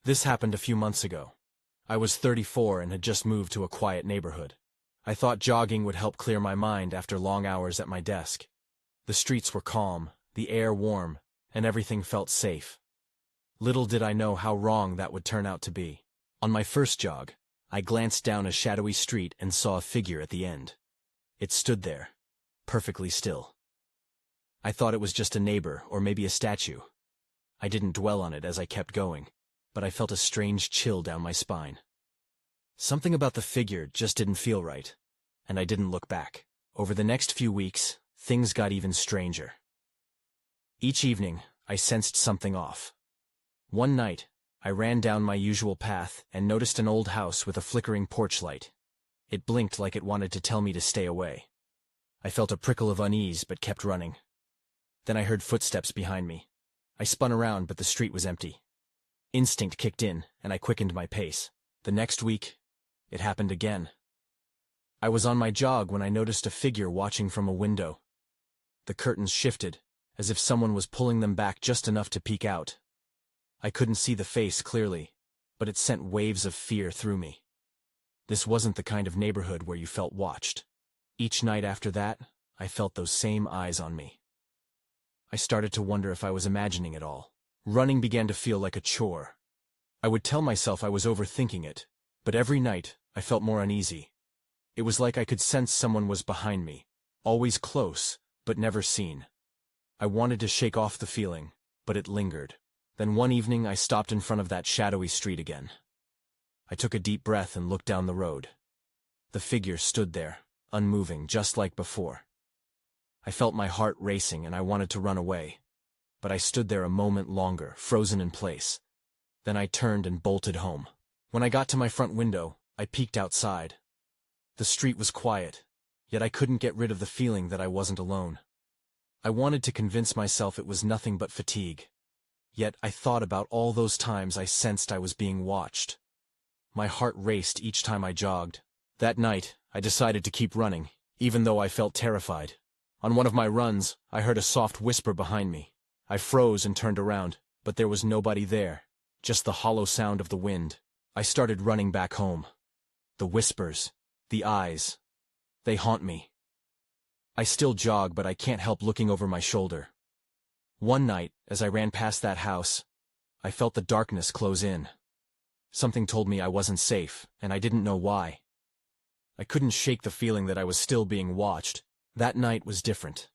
This happened a few months ago. I was 34 and had just moved to a quiet neighborhood. I thought jogging would help clear my mind after long hours at my desk. The streets were calm, the air warm, and everything felt safe. Little did I know how wrong that would turn out to be. On my first jog, I glanced down a shadowy street and saw a figure at the end. It stood there, perfectly still. I thought it was just a neighbor or maybe a statue. I didn't dwell on it as I kept going, but I felt a strange chill down my spine. Something about the figure just didn't feel right, and I didn't look back. Over the next few weeks, things got even stranger. Each evening, I sensed something off. One night, I ran down my usual path and noticed an old house with a flickering porch light. It blinked like it wanted to tell me to stay away. I felt a prickle of unease but kept running. Then I heard footsteps behind me. I spun around, but the street was empty. Instinct kicked in, and I quickened my pace. The next week, it happened again. I was on my jog when I noticed a figure watching from a window. The curtains shifted, as if someone was pulling them back just enough to peek out. I couldn't see the face clearly, but it sent waves of fear through me. This wasn't the kind of neighborhood where you felt watched. Each night after that, I felt those same eyes on me. I started to wonder if I was imagining it all. Running began to feel like a chore. I would tell myself I was overthinking it, but every night I felt more uneasy. It was like I could sense someone was behind me, always close, but never seen. I wanted to shake off the feeling, but it lingered. Then one evening I stopped in front of that shadowy street again. I took a deep breath and looked down the road. The figure stood there, unmoving, just like before. I felt my heart racing and I wanted to run away, but I stood there a moment longer, frozen in place. Then I turned and bolted home. When I got to my front window, I peeked outside. The street was quiet, yet I couldn't get rid of the feeling that I wasn't alone. I wanted to convince myself it was nothing but fatigue. Yet I thought about all those times I sensed I was being watched. My heart raced each time I jogged. That night, I decided to keep running, even though I felt terrified. On one of my runs, I heard a soft whisper behind me. I froze and turned around, but there was nobody there, just the hollow sound of the wind. I started running back home. The whispers, the eyes, they haunt me. I still jog, but I can't help looking over my shoulder. One night, as I ran past that house, I felt the darkness close in. Something told me I wasn't safe, and I didn't know why. I couldn't shake the feeling that I was still being watched. That night was different.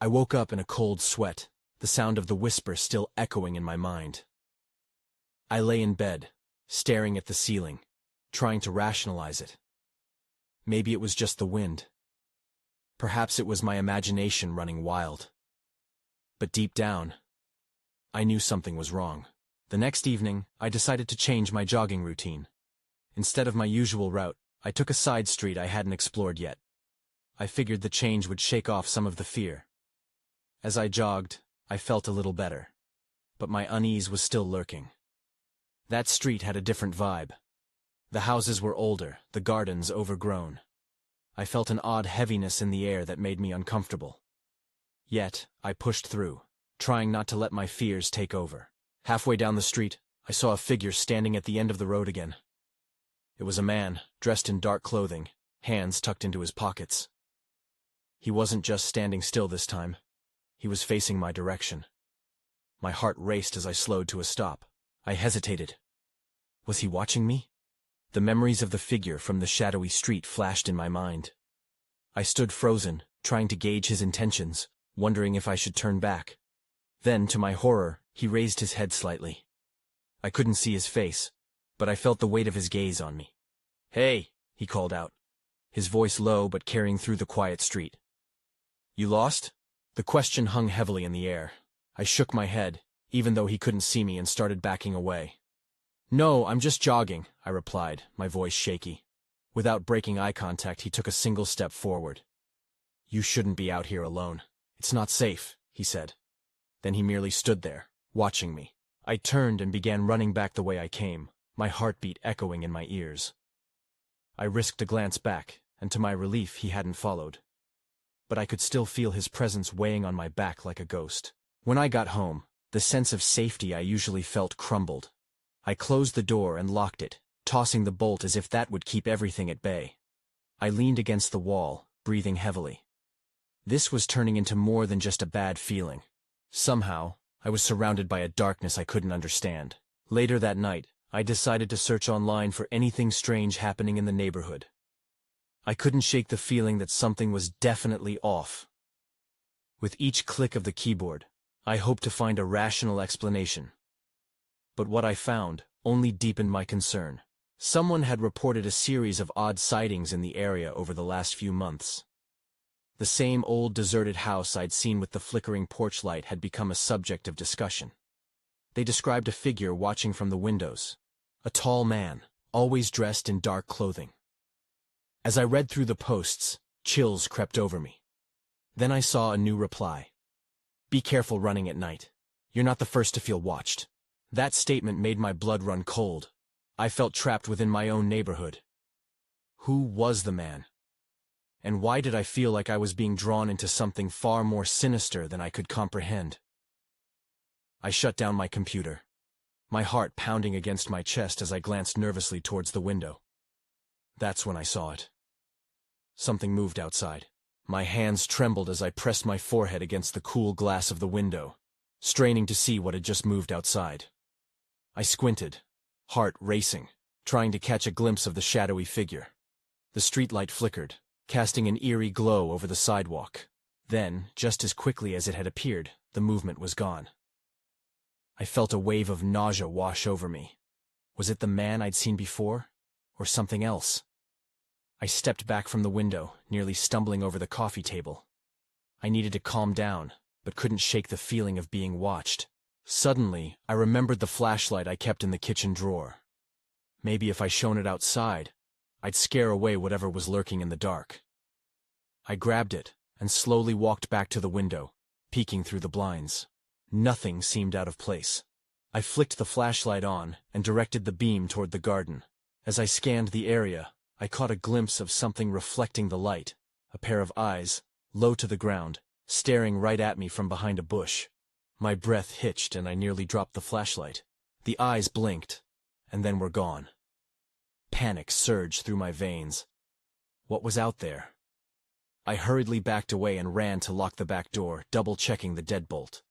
I woke up in a cold sweat, the sound of the whisper still echoing in my mind. I lay in bed, staring at the ceiling, trying to rationalize it. Maybe it was just the wind. Perhaps it was my imagination running wild. But deep down, I knew something was wrong. The next evening, I decided to change my jogging routine. Instead of my usual route, I took a side street I hadn't explored yet. I figured the change would shake off some of the fear. As I jogged, I felt a little better, but my unease was still lurking. That street had a different vibe. The houses were older, the gardens overgrown. I felt an odd heaviness in the air that made me uncomfortable. Yet, I pushed through, trying not to let my fears take over. Halfway down the street, I saw a figure standing at the end of the road again. It was a man, dressed in dark clothing, hands tucked into his pockets. He wasn't just standing still this time. He was facing my direction. My heart raced as I slowed to a stop. I hesitated. Was he watching me? The memories of the figure from the shadowy street flashed in my mind. I stood frozen, trying to gauge his intentions, wondering if I should turn back. Then, to my horror, he raised his head slightly. I couldn't see his face, but I felt the weight of his gaze on me. "Hey," he called out, his voice low but carrying through the quiet street. "You lost?" The question hung heavily in the air. I shook my head, even though he couldn't see me, and started backing away. "No, I'm just jogging," I replied, my voice shaky. Without breaking eye contact, he took a single step forward. "You shouldn't be out here alone. It's not safe," he said. Then he merely stood there, watching me. I turned and began running back the way I came, my heartbeat echoing in my ears. I risked a glance back, and to my relief he hadn't followed. But I could still feel his presence weighing on my back like a ghost. When I got home, the sense of safety I usually felt crumbled. I closed the door and locked it, tossing the bolt as if that would keep everything at bay. I leaned against the wall, breathing heavily. This was turning into more than just a bad feeling. Somehow, I was surrounded by a darkness I couldn't understand. Later that night, I decided to search online for anything strange happening in the neighborhood. I couldn't shake the feeling that something was definitely off. With each click of the keyboard, I hoped to find a rational explanation. But what I found only deepened my concern. Someone had reported a series of odd sightings in the area over the last few months. The same old deserted house I'd seen with the flickering porch light had become a subject of discussion. They described a figure watching from the windows. A tall man, always dressed in dark clothing. As I read through the posts, chills crept over me. Then I saw a new reply. "Be careful running at night. You're not the first to feel watched." That statement made my blood run cold. I felt trapped within my own neighborhood. Who was the man? And why did I feel like I was being drawn into something far more sinister than I could comprehend? I shut down my computer, my heart pounding against my chest as I glanced nervously towards the window. That's when I saw it. Something moved outside. My hands trembled as I pressed my forehead against the cool glass of the window, straining to see what had just moved outside. I squinted, heart racing, trying to catch a glimpse of the shadowy figure. The streetlight flickered, casting an eerie glow over the sidewalk. Then, just as quickly as it had appeared, the movement was gone. I felt a wave of nausea wash over me. Was it the man I'd seen before, or something else? I stepped back from the window, nearly stumbling over the coffee table. I needed to calm down, but couldn't shake the feeling of being watched. Suddenly, I remembered the flashlight I kept in the kitchen drawer. Maybe if I shone it outside, I'd scare away whatever was lurking in the dark. I grabbed it and slowly walked back to the window, peeking through the blinds. Nothing seemed out of place. I flicked the flashlight on and directed the beam toward the garden. As I scanned the area, I caught a glimpse of something reflecting the light, a pair of eyes, low to the ground, staring right at me from behind a bush. My breath hitched and I nearly dropped the flashlight. The eyes blinked, and then were gone. Panic surged through my veins. What was out there? I hurriedly backed away and ran to lock the back door, double-checking the deadbolt.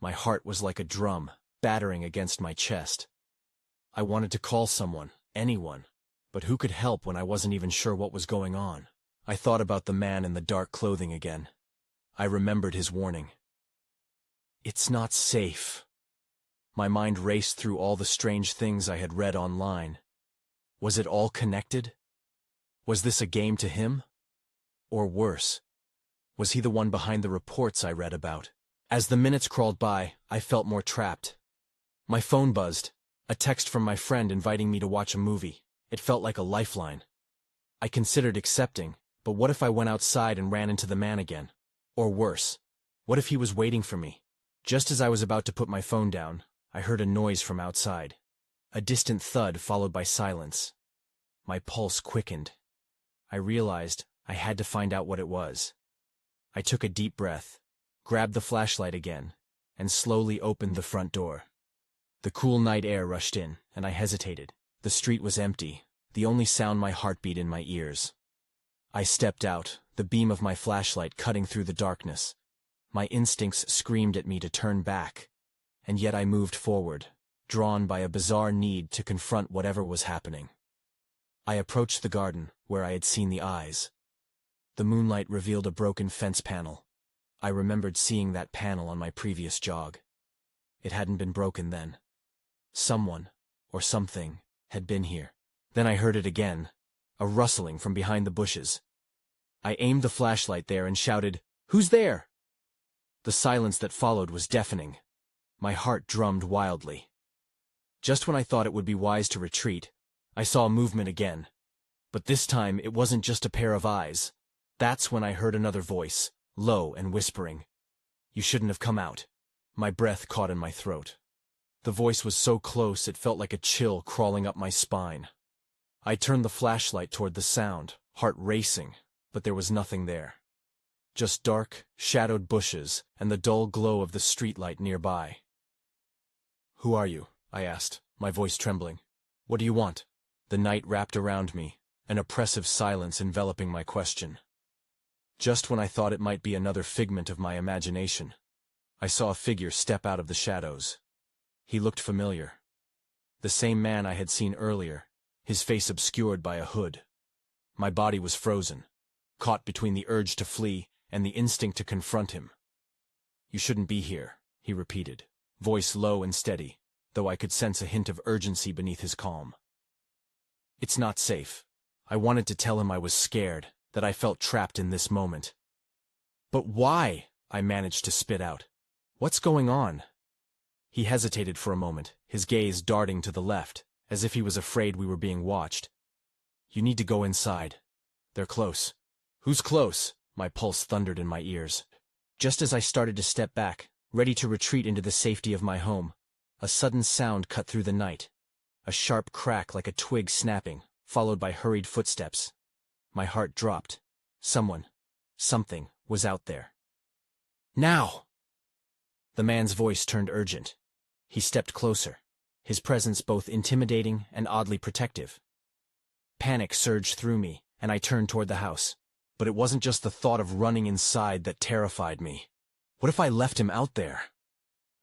My heart was like a drum, battering against my chest. I wanted to call someone, anyone, but who could help when I wasn't even sure what was going on? I thought about the man in the dark clothing again. I remembered his warning. It's not safe. My mind raced through all the strange things I had read online. Was it all connected? Was this a game to him? Or worse, was he the one behind the reports I read about? As the minutes crawled by, I felt more trapped. My phone buzzed, a text from my friend inviting me to watch a movie. It felt like a lifeline. I considered accepting, but what if I went outside and ran into the man again? Or worse, what if he was waiting for me? Just as I was about to put my phone down, I heard a noise from outside. A distant thud followed by silence. My pulse quickened. I realized I had to find out what it was. I took a deep breath, grabbed the flashlight again, and slowly opened the front door. The cool night air rushed in, and I hesitated. The street was empty, the only sound my heartbeat in my ears. I stepped out, the beam of my flashlight cutting through the darkness. My instincts screamed at me to turn back, and yet I moved forward, drawn by a bizarre need to confront whatever was happening. I approached the garden, where I had seen the eyes. The moonlight revealed a broken fence panel. I remembered seeing that panel on my previous jog. It hadn't been broken then. Someone, or something, had been here. Then I heard it again, a rustling from behind the bushes. I aimed the flashlight there and shouted, "Who's there?" The silence that followed was deafening. My heart drummed wildly. Just when I thought it would be wise to retreat, I saw movement again. But this time it wasn't just a pair of eyes. That's when I heard another voice, low and whispering. "You shouldn't have come out." My breath caught in my throat. The voice was so close it felt like a chill crawling up my spine. I turned the flashlight toward the sound, heart racing, but there was nothing there. Just dark, shadowed bushes and the dull glow of the streetlight nearby. "Who are you?" I asked, my voice trembling. What do you want? The night wrapped around me, an oppressive silence enveloping my question. Just when I thought it might be another figment of my imagination, I saw a figure step out of the shadows. He looked familiar. The same man I had seen earlier, his face obscured by a hood. My body was frozen, caught between the urge to flee and the instinct to confront him. You shouldn't be here, he repeated, voice low and steady, though I could sense a hint of urgency beneath his calm. It's not safe. I wanted to tell him I was scared, that I felt trapped in this moment. But why? I managed to spit out. What's going on? He hesitated for a moment, his gaze darting to the left, as if he was afraid we were being watched. You need to go inside. They're close. Who's close? My pulse thundered in my ears. Just as I started to step back, ready to retreat into the safety of my home, a sudden sound cut through the night. A sharp crack like a twig snapping, followed by hurried footsteps. My heart dropped. Something was out there. Now! The man's voice turned urgent. He stepped closer, his presence both intimidating and oddly protective. Panic surged through me, and I turned toward the house. But it wasn't just the thought of running inside that terrified me. What if I left him out there?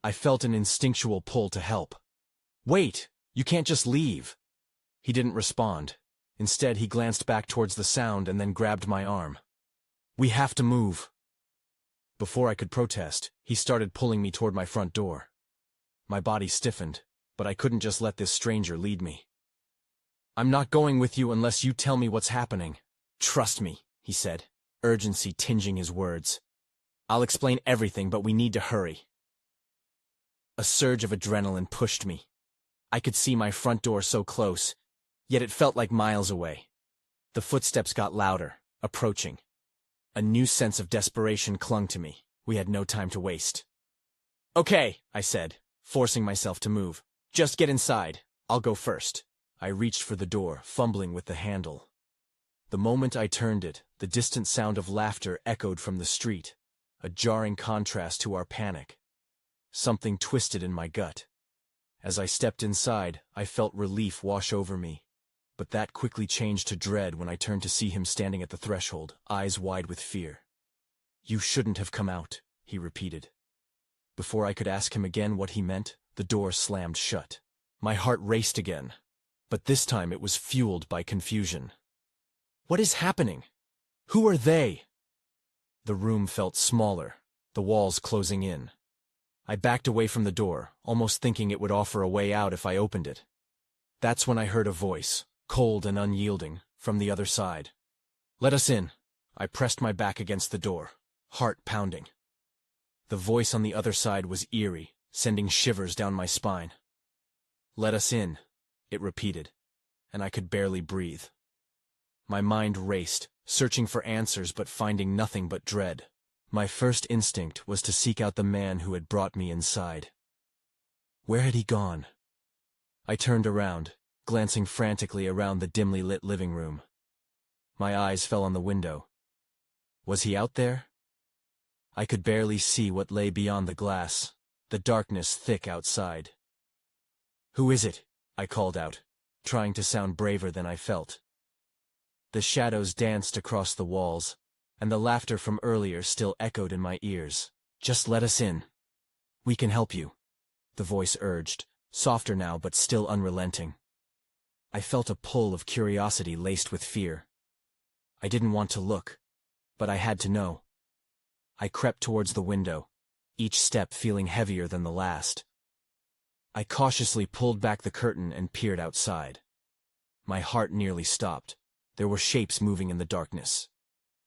I felt an instinctual pull to help. Wait! You can't just leave! He didn't respond. Instead, he glanced back towards the sound and then grabbed my arm. We have to move. Before I could protest, he started pulling me toward my front door. My body stiffened, but I couldn't just let this stranger lead me. I'm not going with you unless you tell me what's happening. Trust me, he said, urgency tinging his words. I'll explain everything, but we need to hurry. A surge of adrenaline pushed me. I could see my front door so close, yet it felt like miles away. The footsteps got louder, approaching. A new sense of desperation clung to me. We had no time to waste. Okay, I said, forcing myself to move. Just get inside. I'll go first. I reached for the door, fumbling with the handle. The moment I turned it, the distant sound of laughter echoed from the street, a jarring contrast to our panic. Something twisted in my gut. As I stepped inside, I felt relief wash over me. But that quickly changed to dread when I turned to see him standing at the threshold, eyes wide with fear. You shouldn't have come out, he repeated. Before I could ask him again what he meant, the door slammed shut. My heart raced again, but this time it was fueled by confusion. What is happening? Who are they? The room felt smaller, the walls closing in. I backed away from the door, almost thinking it would offer a way out if I opened it. That's when I heard a voice, cold and unyielding, from the other side. Let us in. I pressed my back against the door, heart pounding. The voice on the other side was eerie, sending shivers down my spine. Let us in, it repeated, and I could barely breathe. My mind raced, searching for answers but finding nothing but dread. My first instinct was to seek out the man who had brought me inside. Where had he gone? I turned around, glancing frantically around the dimly lit living room. My eyes fell on the window. Was he out there? I could barely see what lay beyond the glass, the darkness thick outside. Who is it? I called out, trying to sound braver than I felt. The shadows danced across the walls, and the laughter from earlier still echoed in my ears. Just let us in. We can help you, the voice urged, softer now but still unrelenting. I felt a pull of curiosity laced with fear. I didn't want to look, but I had to know. I crept towards the window, each step feeling heavier than the last. I cautiously pulled back the curtain and peered outside. My heart nearly stopped. There were shapes moving in the darkness.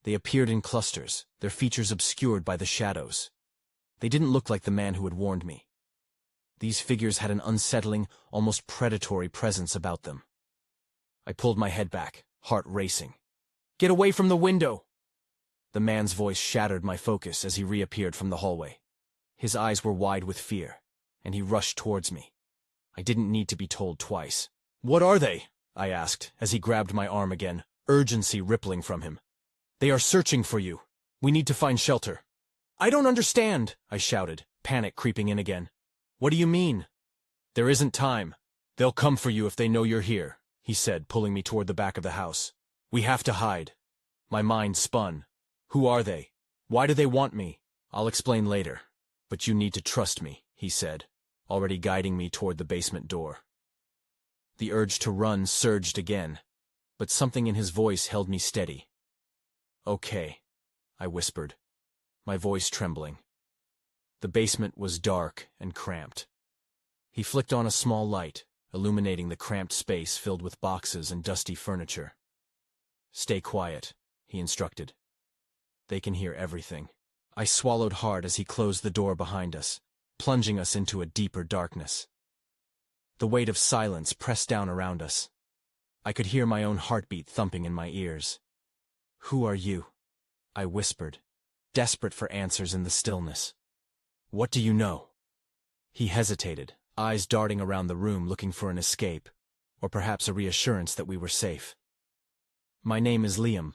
They appeared in clusters, their features obscured by the shadows. They didn't look like the man who had warned me. These figures had an unsettling, almost predatory presence about them. I pulled my head back, heart racing. Get away from the window! The man's voice shattered my focus as he reappeared from the hallway. His eyes were wide with fear, and he rushed towards me. I didn't need to be told twice. What are they? I asked, as he grabbed my arm again, urgency rippling from him. They are searching for you. We need to find shelter. I don't understand, I shouted, panic creeping in again. What do you mean? There isn't time. "They'll come for you if they know you're here," he said, pulling me toward the back of the house. "We have to hide." My mind spun. Who are they? Why do they want me? "I'll explain later. But you need to trust me," he said, already guiding me toward the basement door. The urge to run surged again, but something in his voice held me steady. "Okay," I whispered, my voice trembling. The basement was dark and cramped. He flicked on a small light, illuminating the cramped space filled with boxes and dusty furniture. "Stay quiet," he instructed. "They can hear everything." I swallowed hard as he closed the door behind us, plunging us into a deeper darkness. The weight of silence pressed down around us. I could hear my own heartbeat thumping in my ears. "Who are you?" I whispered, desperate for answers in the stillness. "What do you know?" He hesitated, eyes darting around the room looking for an escape, or perhaps a reassurance that we were safe. "My name is Liam.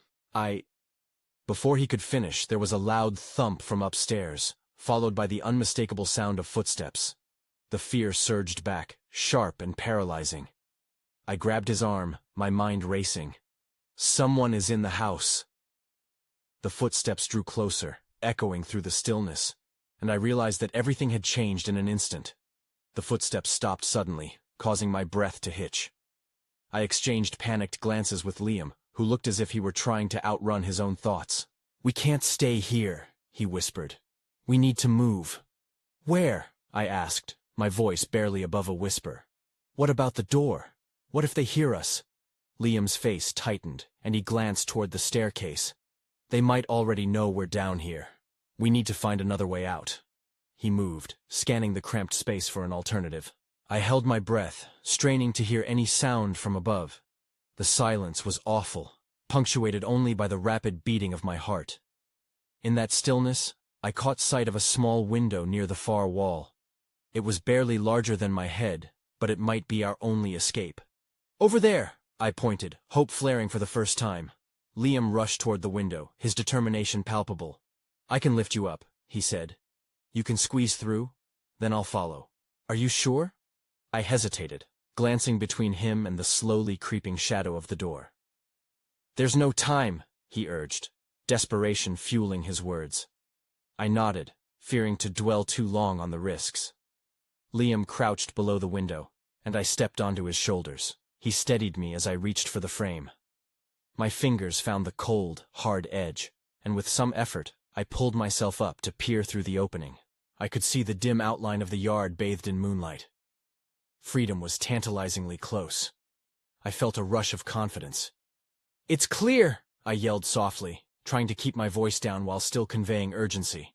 Before he could finish, there was a loud thump from upstairs, followed by the unmistakable sound of footsteps. The fear surged back, sharp and paralyzing. I grabbed his arm, my mind racing. "Someone is in the house." The footsteps drew closer, echoing through the stillness, and I realized that everything had changed in an instant. The footsteps stopped suddenly, causing my breath to hitch. I exchanged panicked glances with Liam, who looked as if he were trying to outrun his own thoughts. "We can't stay here," he whispered. "We need to move." "Where?" I asked, my voice barely above a whisper. "What about the door? What if they hear us?" Liam's face tightened, and he glanced toward the staircase. "They might already know we're down here. We need to find another way out." He moved, scanning the cramped space for an alternative. I held my breath, straining to hear any sound from above. The silence was awful, punctuated only by the rapid beating of my heart. In that stillness, I caught sight of a small window near the far wall. It was barely larger than my head, but it might be our only escape. "Over there!" I pointed, hope flaring for the first time. Liam rushed toward the window, his determination palpable. "I can lift you up," he said. "You can squeeze through? Then I'll follow." "Are you sure?" I hesitated, glancing between him and the slowly creeping shadow of the door. "There's no time," he urged, desperation fueling his words. I nodded, fearing to dwell too long on the risks. Liam crouched below the window, and I stepped onto his shoulders. He steadied me as I reached for the frame. My fingers found the cold, hard edge, and with some effort, I pulled myself up to peer through the opening. I could see the dim outline of the yard bathed in moonlight. Freedom was tantalizingly close. I felt a rush of confidence. "It's clear!" I yelled softly, trying to keep my voice down while still conveying urgency.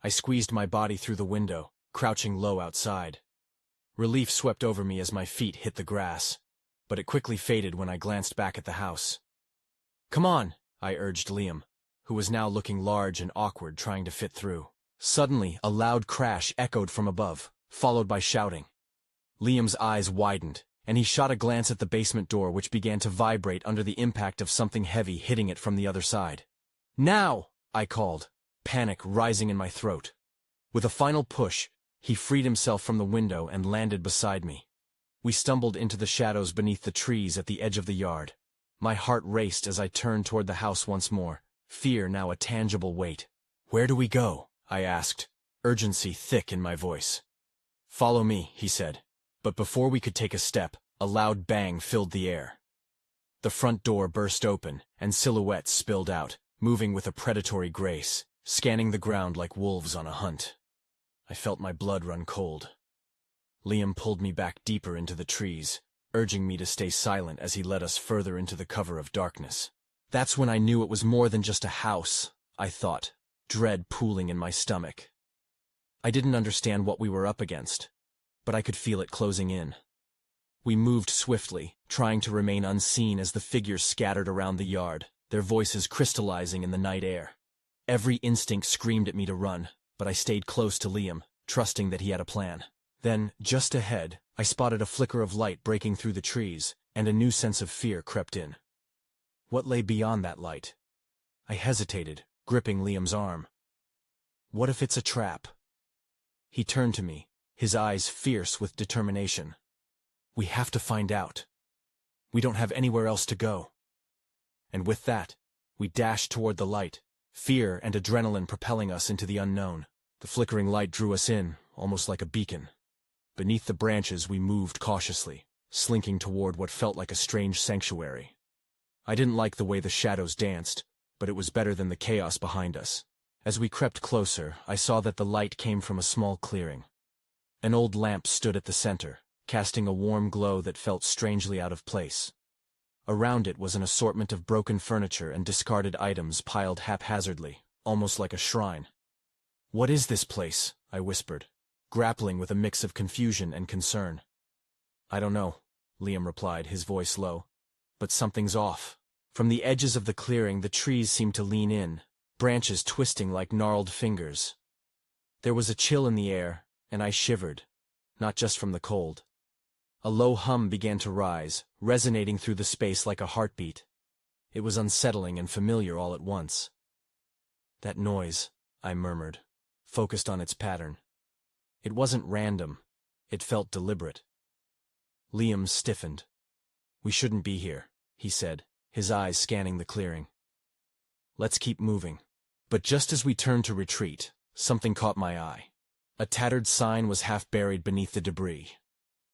I squeezed my body through the window, crouching low outside. Relief swept over me as my feet hit the grass, but it quickly faded when I glanced back at the house. "Come on," I urged Liam, who was now looking large and awkward trying to fit through. Suddenly, a loud crash echoed from above, followed by shouting. Liam's eyes widened, and he shot a glance at the basement door which began to vibrate under the impact of something heavy hitting it from the other side. "Now!" I called, panic rising in my throat. With a final push, he freed himself from the window and landed beside me. We stumbled into the shadows beneath the trees at the edge of the yard. My heart raced as I turned toward the house once more, fear now a tangible weight. "Where do we go?" I asked, urgency thick in my voice. "Follow me," he said. But before we could take a step, a loud bang filled the air. The front door burst open, and silhouettes spilled out, moving with a predatory grace, scanning the ground like wolves on a hunt. I felt my blood run cold. Liam pulled me back deeper into the trees, urging me to stay silent as he led us further into the cover of darkness. That's when I knew it was more than just a house, I thought, dread pooling in my stomach. I didn't understand what we were up against, but I could feel it closing in. We moved swiftly, trying to remain unseen as the figures scattered around the yard, their voices crystallizing in the night air. Every instinct screamed at me to run, but I stayed close to Liam, trusting that he had a plan. Then, just ahead, I spotted a flicker of light breaking through the trees, and a new sense of fear crept in. What lay beyond that light? I hesitated, gripping Liam's arm. What if it's a trap? He turned to me, his eyes fierce with determination. We have to find out. We don't have anywhere else to go. And with that, we dashed toward the light, fear and adrenaline propelling us into the unknown. The flickering light drew us in, almost like a beacon. Beneath the branches we moved cautiously, slinking toward what felt like a strange sanctuary. I didn't like the way the shadows danced, but it was better than the chaos behind us. As we crept closer, I saw that the light came from a small clearing. An old lamp stood at the center, casting a warm glow that felt strangely out of place. Around it was an assortment of broken furniture and discarded items piled haphazardly, almost like a shrine. "What is this place?" I whispered, grappling with a mix of confusion and concern. "I don't know," Liam replied, his voice low. "But something's off." From the edges of the clearing, the trees seemed to lean in, branches twisting like gnarled fingers. There was a chill in the air, and I shivered, not just from the cold. A low hum began to rise, resonating through the space like a heartbeat. It was unsettling and familiar all at once. "That noise," I murmured, focused on its pattern. It wasn't random. It felt deliberate. Liam stiffened. "We shouldn't be here," he said, his eyes scanning the clearing. "Let's keep moving." But just as we turned to retreat, something caught my eye. A tattered sign was half buried beneath the debris.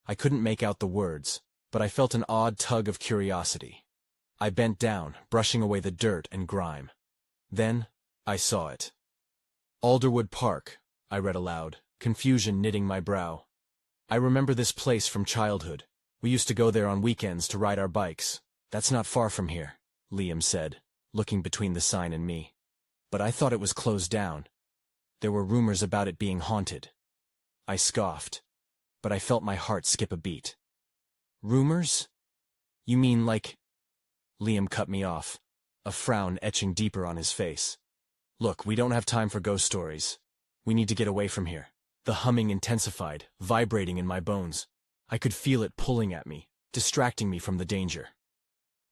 I couldn't make out the words, but I felt an odd tug of curiosity. I bent down, brushing away the dirt and grime. Then, I saw it. "Alderwood Park," I read aloud, confusion knitting my brow. "I remember this place from childhood. We used to go there on weekends to ride our bikes." "That's not far from here," Liam said, looking between the sign and me. "But I thought it was closed down. There were rumors about it being haunted." I scoffed, but I felt my heart skip a beat. "Rumors? You mean like—" Liam cut me off, a frown etching deeper on his face. "Look, we don't have time for ghost stories. We need to get away from here." The humming intensified, vibrating in my bones. I could feel it pulling at me, distracting me from the danger.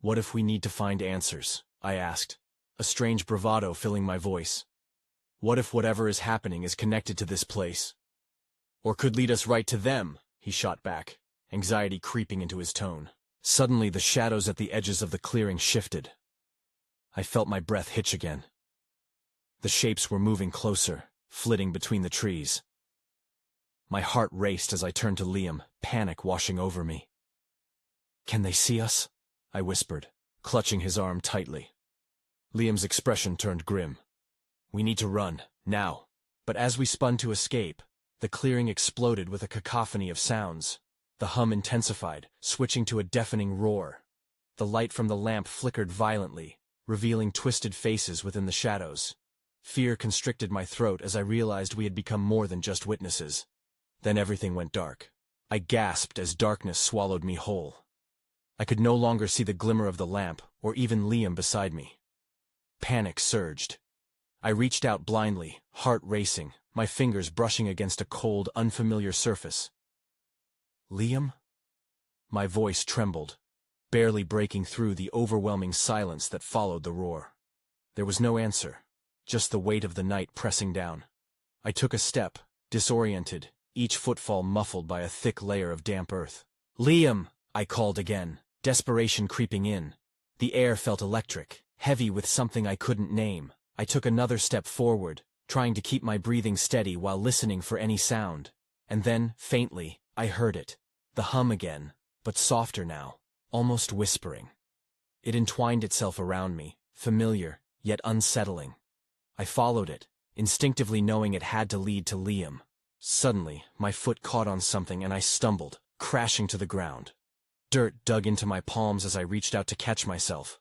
"What if we need to find answers?" I asked, a strange bravado filling my voice. "What if whatever is happening is connected to this place? Or could lead us right to them?" he shot back, anxiety creeping into his tone. Suddenly the shadows at the edges of the clearing shifted. I felt my breath hitch again. The shapes were moving closer, flitting between the trees. My heart raced as I turned to Liam, panic washing over me. "Can they see us?" I whispered, clutching his arm tightly. Liam's expression turned grim. "We need to run, now." But as we spun to escape, the clearing exploded with a cacophony of sounds. The hum intensified, switching to a deafening roar. The light from the lamp flickered violently, revealing twisted faces within the shadows. Fear constricted my throat as I realized we had become more than just witnesses. Then everything went dark. I gasped as darkness swallowed me whole. I could no longer see the glimmer of the lamp, or even Liam beside me. Panic surged. I reached out blindly, heart racing, my fingers brushing against a cold, unfamiliar surface. "Liam?" My voice trembled, barely breaking through the overwhelming silence that followed the roar. There was no answer, just the weight of the night pressing down. I took a step, disoriented, each footfall muffled by a thick layer of damp earth. "Liam!" I called again, desperation creeping in. The air felt electric, heavy with something I couldn't name. I took another step forward, trying to keep my breathing steady while listening for any sound. And then, faintly, I heard it. The hum again, but softer now, almost whispering. It entwined itself around me, familiar, yet unsettling. I followed it, instinctively knowing it had to lead to Liam. Suddenly, my foot caught on something and I stumbled, crashing to the ground. Dirt dug into my palms as I reached out to catch myself.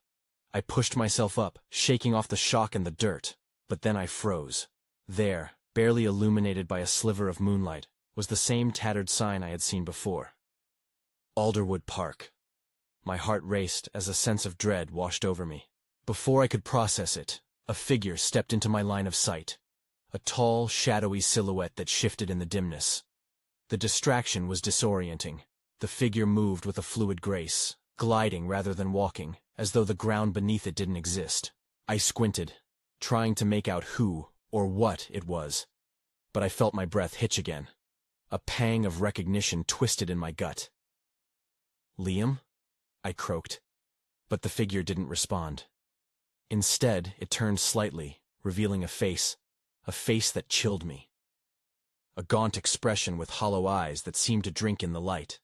I pushed myself up, shaking off the shock and the dirt, but then I froze. There, barely illuminated by a sliver of moonlight, was the same tattered sign I had seen before. Alderwood Park. My heart raced as a sense of dread washed over me. Before I could process it, a figure stepped into my line of sight. A tall, shadowy silhouette that shifted in the dimness. The distraction was disorienting. The figure moved with a fluid grace, gliding rather than walking, as though the ground beneath it didn't exist. I squinted, trying to make out who or what it was. But I felt my breath hitch again. A pang of recognition twisted in my gut. "Liam?" I croaked. But the figure didn't respond. Instead, it turned slightly, revealing a face that chilled me. A gaunt expression with hollow eyes that seemed to drink in the light.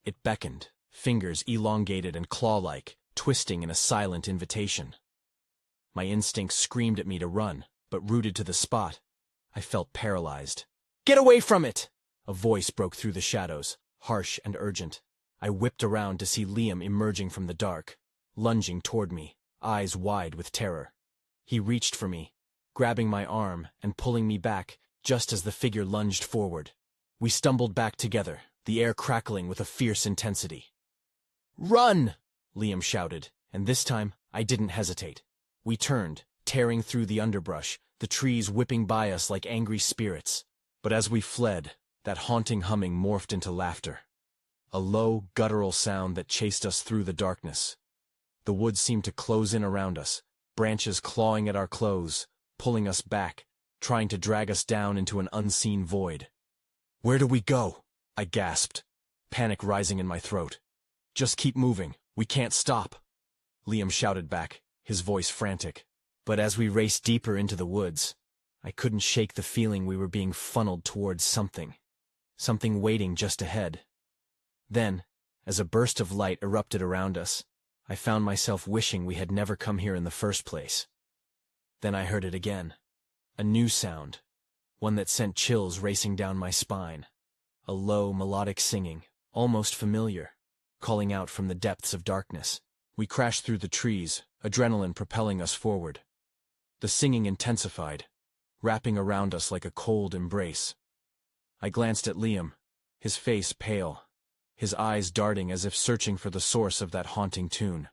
It beckoned, fingers elongated and claw-like, twisting in a silent invitation. My instincts screamed at me to run, but rooted to the spot, I felt paralyzed. "Get away from it!" A voice broke through the shadows, harsh and urgent. I whipped around to see Liam emerging from the dark, lunging toward me, eyes wide with terror. He reached for me, grabbing my arm and pulling me back just as the figure lunged forward. We stumbled back together, the air crackling with a fierce intensity. "Run!" Liam shouted, and this time I didn't hesitate. We turned, tearing through the underbrush, the trees whipping by us like angry spirits. But as we fled, that haunting humming morphed into laughter. A low, guttural sound that chased us through the darkness. The woods seemed to close in around us, branches clawing at our clothes, pulling us back, trying to drag us down into an unseen void. "Where do we go?" I gasped, panic rising in my throat. "Just keep moving. We can't stop," Liam shouted back, his voice frantic. But as we raced deeper into the woods, I couldn't shake the feeling we were being funneled towards something waiting just ahead. Then, as a burst of light erupted around us, I found myself wishing we had never come here in the first place. Then I heard it again. A new sound, one that sent chills racing down my spine. A low, melodic singing, almost familiar, calling out from the depths of darkness. We crashed through the trees, adrenaline propelling us forward. The singing intensified, wrapping around us like a cold embrace. I glanced at Liam, his face pale, his eyes darting as if searching for the source of that haunting tune.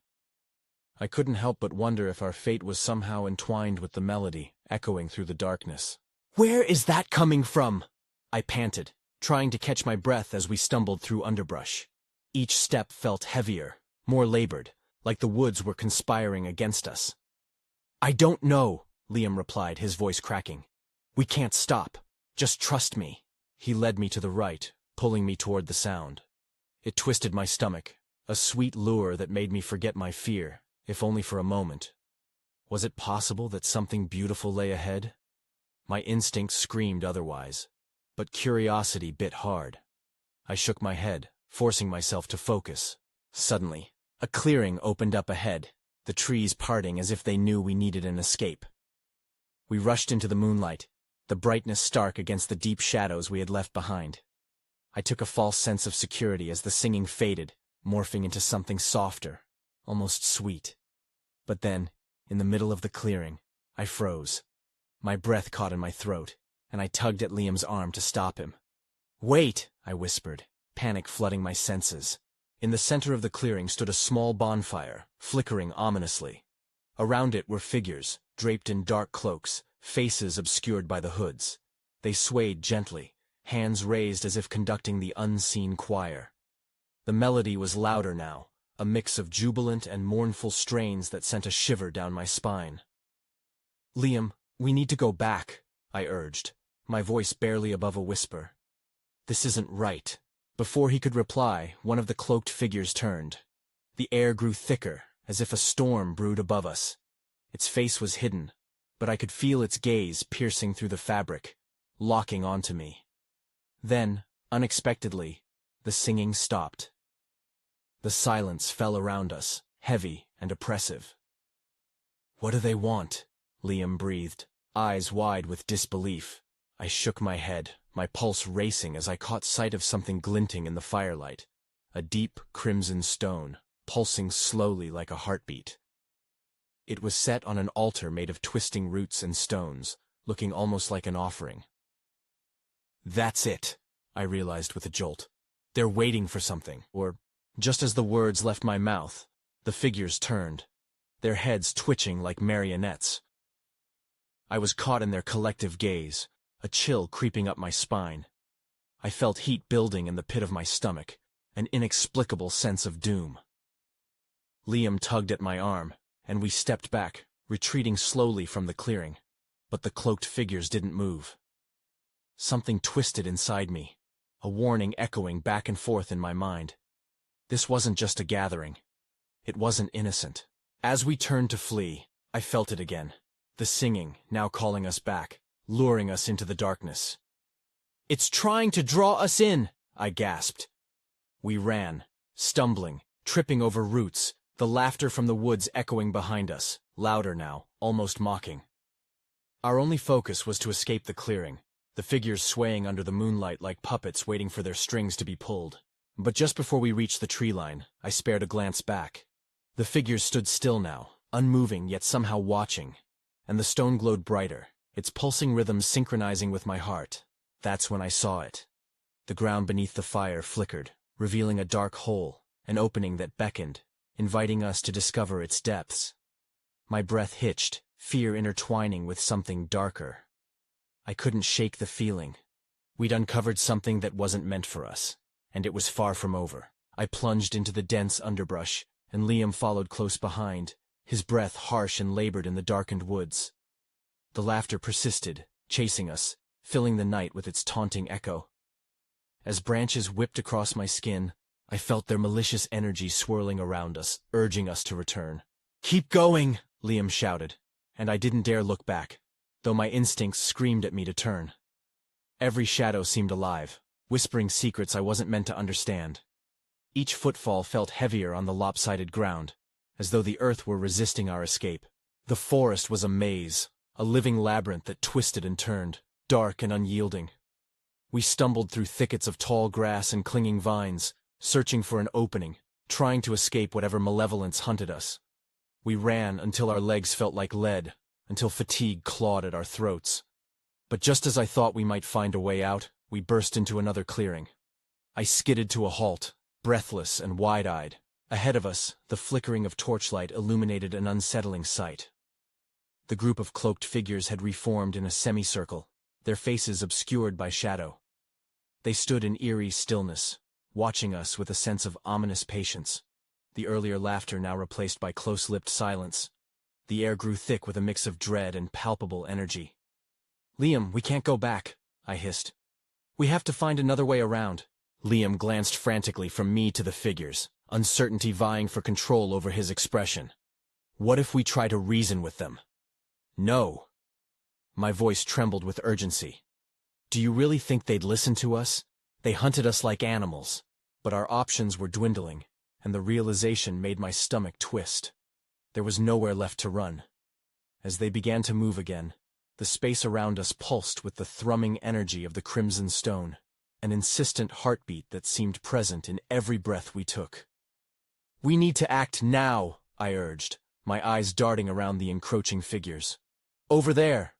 I couldn't help but wonder if our fate was somehow entwined with the melody, echoing through the darkness. "Where is that coming from?" I panted, trying to catch my breath as we stumbled through underbrush. Each step felt heavier, more labored, like the woods were conspiring against us. "I don't know," Liam replied, his voice cracking. "We can't stop. Just trust me." He led me to the right, pulling me toward the sound. It twisted my stomach, a sweet lure that made me forget my fear, if only for a moment. Was it possible that something beautiful lay ahead? My instincts screamed otherwise, but curiosity bit hard. I shook my head, forcing myself to focus. Suddenly, a clearing opened up ahead, the trees parting as if they knew we needed an escape. We rushed into the moonlight, the brightness stark against the deep shadows we had left behind. I took a false sense of security as the singing faded, morphing into something softer, almost sweet. But then, in the middle of the clearing, I froze. My breath caught in my throat, and I tugged at Liam's arm to stop him. "Wait," I whispered, panic flooding my senses. In the center of the clearing stood a small bonfire, flickering ominously. Around it were figures, draped in dark cloaks, faces obscured by the hoods. They swayed gently, hands raised as if conducting the unseen choir. The melody was louder now, a mix of jubilant and mournful strains that sent a shiver down my spine. "Liam, we need to go back," I urged, my voice barely above a whisper. "This isn't right." Before he could reply, one of the cloaked figures turned. The air grew thicker, as if a storm brewed above us. Its face was hidden, but I could feel its gaze piercing through the fabric, locking onto me. Then, unexpectedly, the singing stopped. The silence fell around us, heavy and oppressive. "What do they want?" Liam breathed, eyes wide with disbelief. I shook my head, my pulse racing as I caught sight of something glinting in the firelight. A deep crimson stone, pulsing slowly like a heartbeat. It was set on an altar made of twisting roots and stones, looking almost like an offering. "That's it," I realized with a jolt. "They're waiting for something," or, just as the words left my mouth, the figures turned, their heads twitching like marionettes. I was caught in their collective gaze, a chill creeping up my spine. I felt heat building in the pit of my stomach, an inexplicable sense of doom. Liam tugged at my arm, and we stepped back, retreating slowly from the clearing, but the cloaked figures didn't move. Something twisted inside me, a warning echoing back and forth in my mind. This wasn't just a gathering. It wasn't innocent. As we turned to flee, I felt it again. The singing, now calling us back, luring us into the darkness. "It's trying to draw us in," I gasped. We ran, stumbling, tripping over roots, the laughter from the woods echoing behind us, louder now, almost mocking. Our only focus was to escape the clearing, the figures swaying under the moonlight like puppets waiting for their strings to be pulled. But just before we reached the tree line, I spared a glance back. The figures stood still now, unmoving yet somehow watching, and the stone glowed brighter, its pulsing rhythm synchronizing with my heart. That's when I saw it. The ground beneath the fire flickered, revealing a dark hole, an opening that beckoned, inviting us to discover its depths. My breath hitched, fear intertwining with something darker. I couldn't shake the feeling. We'd uncovered something that wasn't meant for us, and it was far from over. I plunged into the dense underbrush, and Liam followed close behind, his breath harsh and labored in the darkened woods. The laughter persisted, chasing us, filling the night with its taunting echo. As branches whipped across my skin, I felt their malicious energy swirling around us, urging us to return. "Keep going!" Liam shouted, and I didn't dare look back, though my instincts screamed at me to turn. Every shadow seemed alive, whispering secrets I wasn't meant to understand. Each footfall felt heavier on the lopsided ground, as though the earth were resisting our escape. The forest was a maze, a living labyrinth that twisted and turned, dark and unyielding. We stumbled through thickets of tall grass and clinging vines, searching for an opening, trying to escape whatever malevolence hunted us. We ran until our legs felt like lead, until fatigue clawed at our throats. But just as I thought we might find a way out, we burst into another clearing. I skidded to a halt, breathless and wide-eyed. Ahead of us, the flickering of torchlight illuminated an unsettling sight. The group of cloaked figures had reformed in a semicircle, their faces obscured by shadow. They stood in eerie stillness, watching us with a sense of ominous patience, the earlier laughter now replaced by close-lipped silence. The air grew thick with a mix of dread and palpable energy. "Liam, we can't go back," I hissed. "We have to find another way around." Liam glanced frantically from me to the figures, uncertainty vying for control over his expression. "What if we try to reason with them?" "No." My voice trembled with urgency. "Do you really think they'd listen to us? They hunted us like animals." But our options were dwindling, and the realization made my stomach twist. There was nowhere left to run. As they began to move again, the space around us pulsed with the thrumming energy of the crimson stone, an insistent heartbeat that seemed present in every breath we took. "We need to act now," I urged, my eyes darting around the encroaching figures. "Over there!"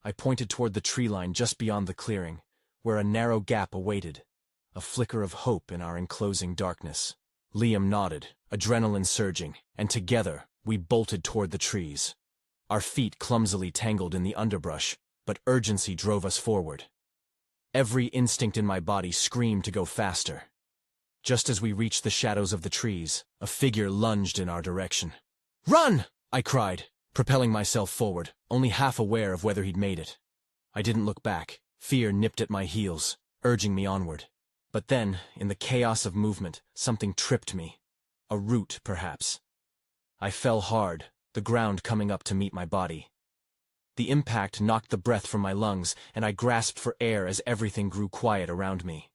I pointed toward the tree line just beyond the clearing, where a narrow gap awaited, a flicker of hope in our enclosing darkness. Liam nodded, adrenaline surging, and together we bolted toward the trees. Our feet clumsily tangled in the underbrush, but urgency drove us forward. Every instinct in my body screamed to go faster. Just as we reached the shadows of the trees, a figure lunged in our direction. "Run!" I cried, propelling myself forward, only half aware of whether he'd made it. I didn't look back. Fear nipped at my heels, urging me onward. But then, in the chaos of movement, something tripped me. A root, perhaps. I fell hard, the ground coming up to meet my body. The impact knocked the breath from my lungs, and I grasped for air as everything grew quiet around me.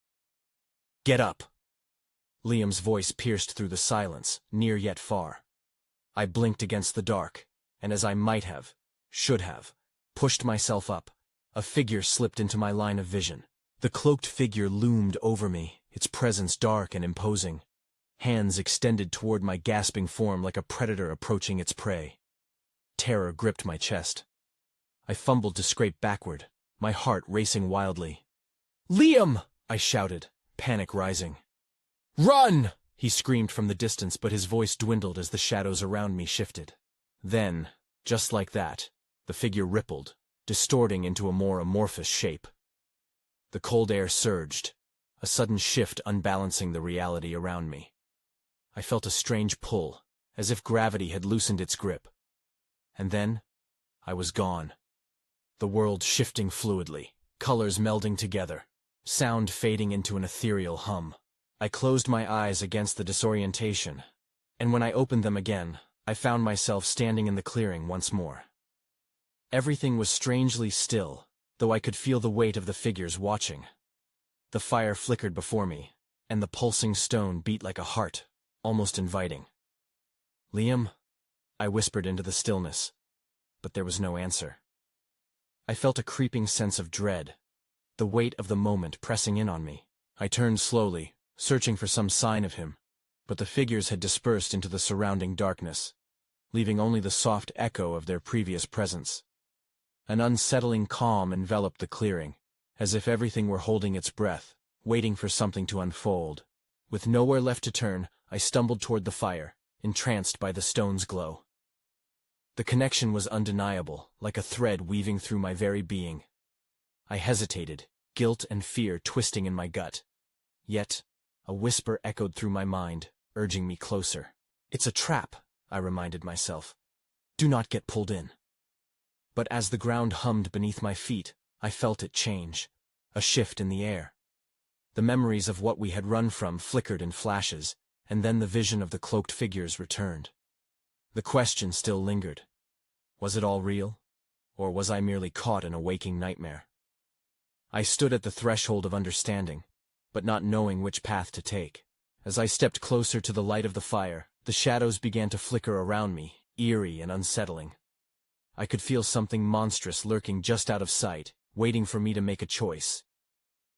"Get up!" Liam's voice pierced through the silence, near yet far. I blinked against the dark, and as I might have, should have, pushed myself up, a figure slipped into my line of vision. The cloaked figure loomed over me, its presence dark and imposing. Hands extended toward my gasping form like a predator approaching its prey. Terror gripped my chest. I fumbled to scrape backward, my heart racing wildly. "Liam!" I shouted, panic rising. "Run!" he screamed from the distance, but his voice dwindled as the shadows around me shifted. Then, just like that, the figure rippled, distorting into a more amorphous shape. The cold air surged, a sudden shift unbalancing the reality around me. I felt a strange pull, as if gravity had loosened its grip. And then, I was gone. The world shifting fluidly, colors melding together, sound fading into an ethereal hum. I closed my eyes against the disorientation, and when I opened them again, I found myself standing in the clearing once more. Everything was strangely still, though I could feel the weight of the figures watching. The fire flickered before me, and the pulsing stone beat like a heart, almost inviting. "Liam?" I whispered into the stillness, but there was no answer. I felt a creeping sense of dread, the weight of the moment pressing in on me. I turned slowly, searching for some sign of him, but the figures had dispersed into the surrounding darkness, leaving only the soft echo of their previous presence. An unsettling calm enveloped the clearing, as if everything were holding its breath, waiting for something to unfold. With nowhere left to turn, I stumbled toward the fire, entranced by the stone's glow. The connection was undeniable, like a thread weaving through my very being. I hesitated, guilt and fear twisting in my gut. Yet, a whisper echoed through my mind, urging me closer. "It's a trap," I reminded myself. "Do not get pulled in." But as the ground hummed beneath my feet, I felt it change, a shift in the air. The memories of what we had run from flickered in flashes, and then the vision of the cloaked figures returned. The question still lingered. Was it all real? Or was I merely caught in a waking nightmare? I stood at the threshold of understanding, but not knowing which path to take. As I stepped closer to the light of the fire, the shadows began to flicker around me, eerie and unsettling. I could feel something monstrous lurking just out of sight, waiting for me to make a choice.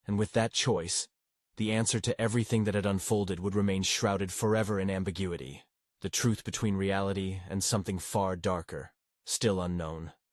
And with that choice, the answer to everything that had unfolded would remain shrouded forever in ambiguity. The truth between reality and something far darker, still unknown.